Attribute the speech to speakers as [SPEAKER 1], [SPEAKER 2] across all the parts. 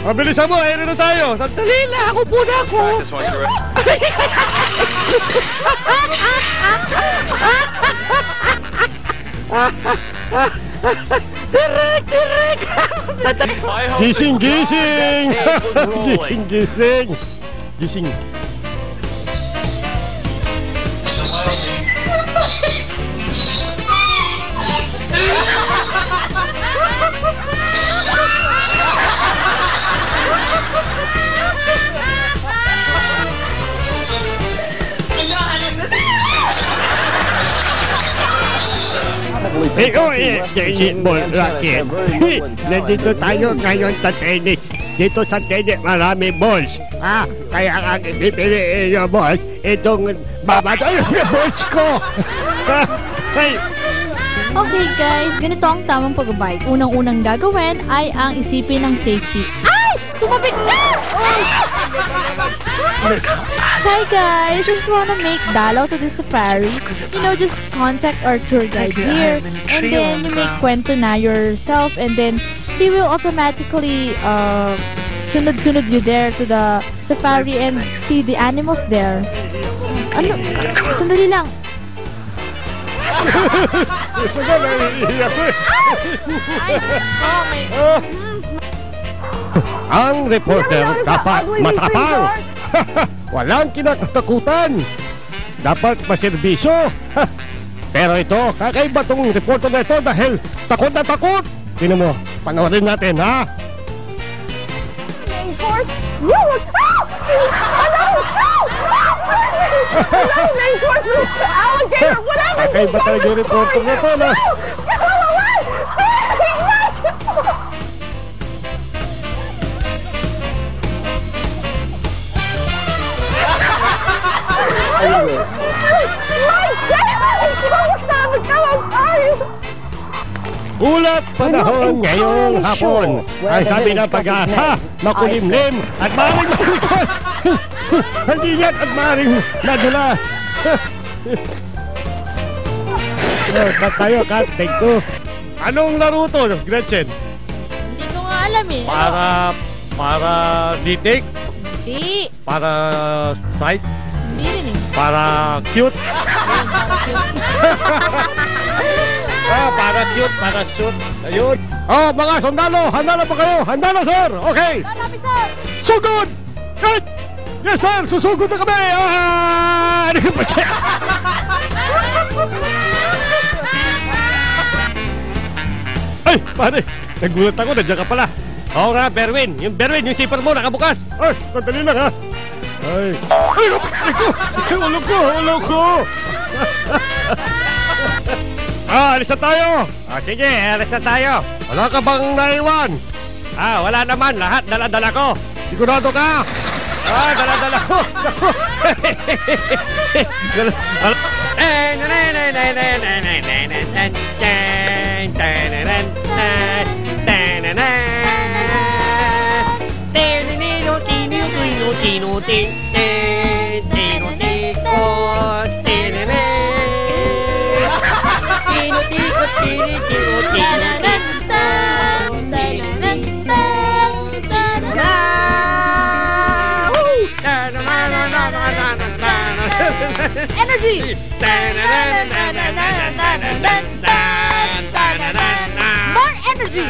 [SPEAKER 1] Mabilisan mo, ayun na tayo. Sandali lang, ako po na ako. Tirek! Gising! Gising! Racket. Nandito tayo ngayon sa tennis. Dito sa tennis marami balls. Kaya ang ibibili yung balls, itong babatay yung balls ko. Hey!
[SPEAKER 2] Okay guys, ganito ang tamang pag-bike. Unang-unang gagawin ay ang isipin ng safety. Ay! Tumabit na! Hi guys, if you wanna make dalaw to the safari, just contact our tour guide here, and then you make kwento na yourself, and then he will automatically sunod-sunod you there to the safari and see the animals there. Ano? Sandali lang.
[SPEAKER 1] Ang reporter dapat matapang. Walang kinakatakutan. Dapat maserbisyo. Pero ito, kakaiba tong reporter na ito dahil takot na takot. Tingnan mo, panoorin natin, ha?
[SPEAKER 3] Main course. Hello, show! Hello, main course, alligator, whatever.
[SPEAKER 1] Kakaiba talaga yung reporter na ito, no? Ulat panahon ngayong hapon. Ang sabi ng Pag-asa, makulimlim at maaaring malikot. Hindi yan at maaaring nadulas. Ba't tayo, Kat? Take two. Anong laro to, Gretchen?
[SPEAKER 2] Hindi ko nga alam eh.
[SPEAKER 1] Para D-take?
[SPEAKER 2] Hindi.
[SPEAKER 1] Para sight?
[SPEAKER 2] Hindi rin eh.
[SPEAKER 1] Para cute? Para cute, para shoot. Ayun. Mga sundalo, handa na pa kayo? Handa na, sir. Okay.
[SPEAKER 2] Marami, sir.
[SPEAKER 1] Sugod! Right! Yes, sir. Susugod na kami. Ay, pare. Nagulat ako. Nandiyan ka pala. Oo nga, Berwin. Yung Berwin, yung zipper mo, nakabukas. Ay, sandali lang, ha. Ay. Ulo ko. Alis na tayo! Sige, alis na tayo. Wala ka bang naiwan? Wala naman. Lahat dala-dala ko. Sigurado ka? Dala-dala ko.
[SPEAKER 2] Energy! More energy!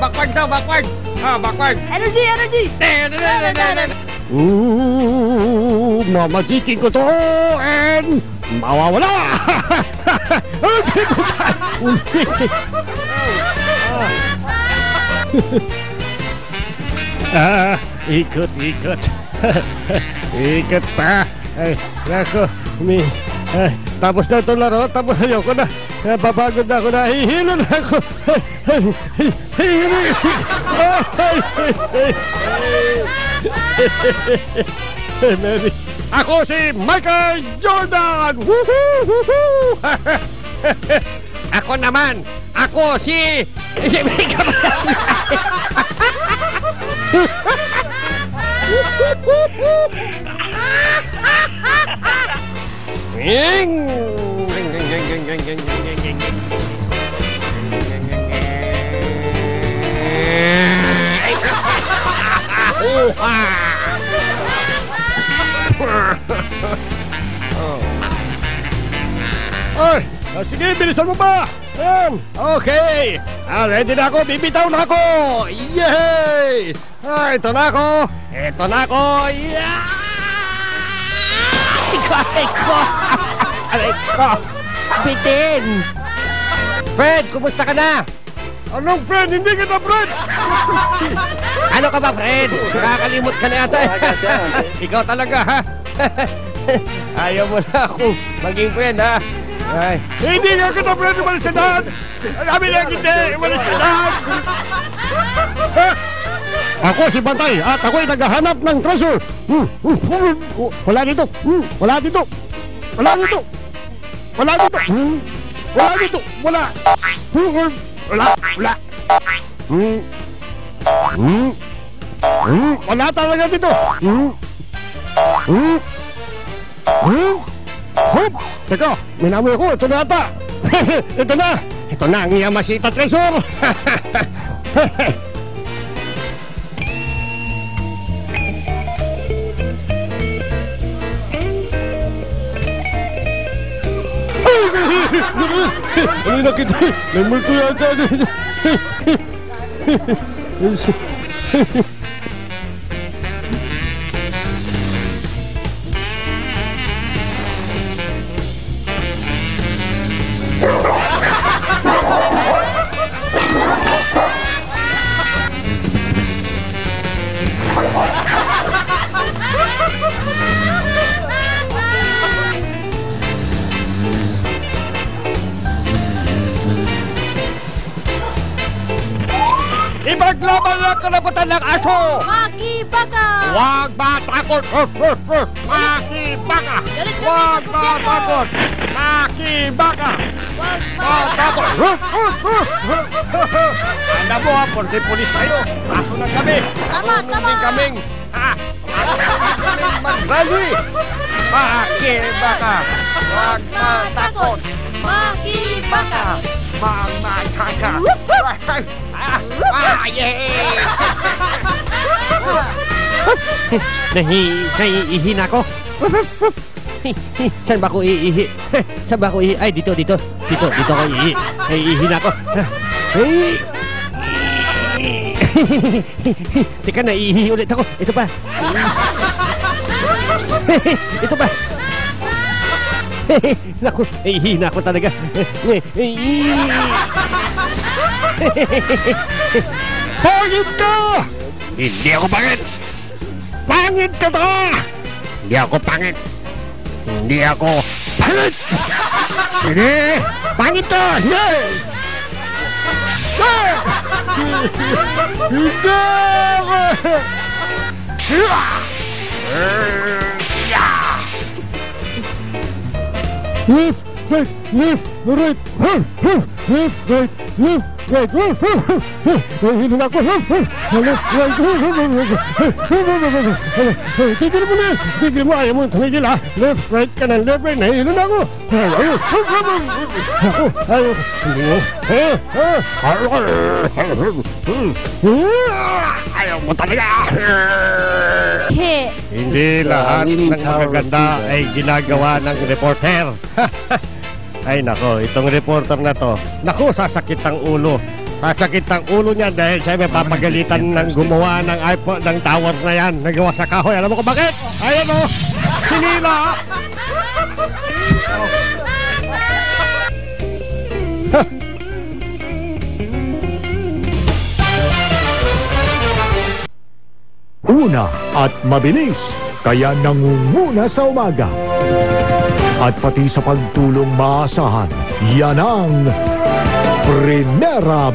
[SPEAKER 1] Backward daw, backward! Backward!
[SPEAKER 2] Energy!
[SPEAKER 1] Mamagitin ko to and mawawala! Ikot. Ikot pa. Ay, nako. Tapos na ito laro. Tapos ayoko na. Babagod na ako. Nahihilo na ako. Mary. Ako si Michael Jordan! Woohoo! Ako naman! Ako si... Ay, sige, bilisan mo pa. Ayan, okay. Ready na ako, bibitaw na ako. Yay! Ito na ako. Ito na ako. Yeah! Aray ko! Aray ko! Bitin! Fred, kumusta ka na? Anong Fred? Hindi kita Fred! Ano ka ba, Fred? Nakakalimot ka na yata. Ikaw talaga, ha? Ayaw mo na akong maging friend, ha? Ay. Hindi nga kita Fred, umalis sa daan! Sabi na hindi, umalis sa daan! Ako si Bantay at ako'y naghahanap ng treasure. Wala dito. Wala dito. Wala dito. Wala dito. Wala dito. Wala. Wala. Wala. Wala talaga dito. Teka, minamoy ako. Ito na ata. Ito na. Ito na ang Yamashita treasure. Ano nakita? May multo yata. Ipaglaban ng karapatan ng aso!
[SPEAKER 2] Makibaka!
[SPEAKER 1] Huwag matakot! Makibaka! Huwag matakot! Makibaka!
[SPEAKER 2] Wag
[SPEAKER 1] Matakot! Alam mo ha, porque pulis tayo. Aso lang kami.
[SPEAKER 2] Tama, tama.
[SPEAKER 1] Hindi kaming... Mag-rally! Makibaka! Huwag matakot!
[SPEAKER 2] Makibaka!
[SPEAKER 1] Mamakaka! Nahihina ko. Saan ba ako iihi? Saan ba ako iihi? Ay, dito ako iihi. Nahihina ko. Teka, naiihi ulit ako. Ito pa. Ito pa. Naku, nahihina ako talaga. Pangit ka! Hindi ako pangit! Pangit ka ba? Hindi ako pangit! Hindi ako pangit! Hindi! Pangit ka! Hindi! Hindi ako! Left, right, left, right, left, right, left, right, hindi ako, left, right, tigil mo na, tigil mo, ayaw mo tumigil ha, left, right ka ng left, right, nahihilo na ako, ayaw, hindi mo, ayaw mo talaga. Hindi lahat ng magaganda ay ginagawa ng reporter. Ay nako, itong reporter na to, nako, sasakit ang ulo. Sasakit ang ulo niya dahil siya may papagalitan ng gumawa ng iPhone, ng tower na yan, nagawa sa kahoy. Alam mo kung bakit? Ayan o, sinila.
[SPEAKER 4] Una at mabilis, kaya nangunguna sa umaga. At pati sa pagtulong maasahan, yan ang Primera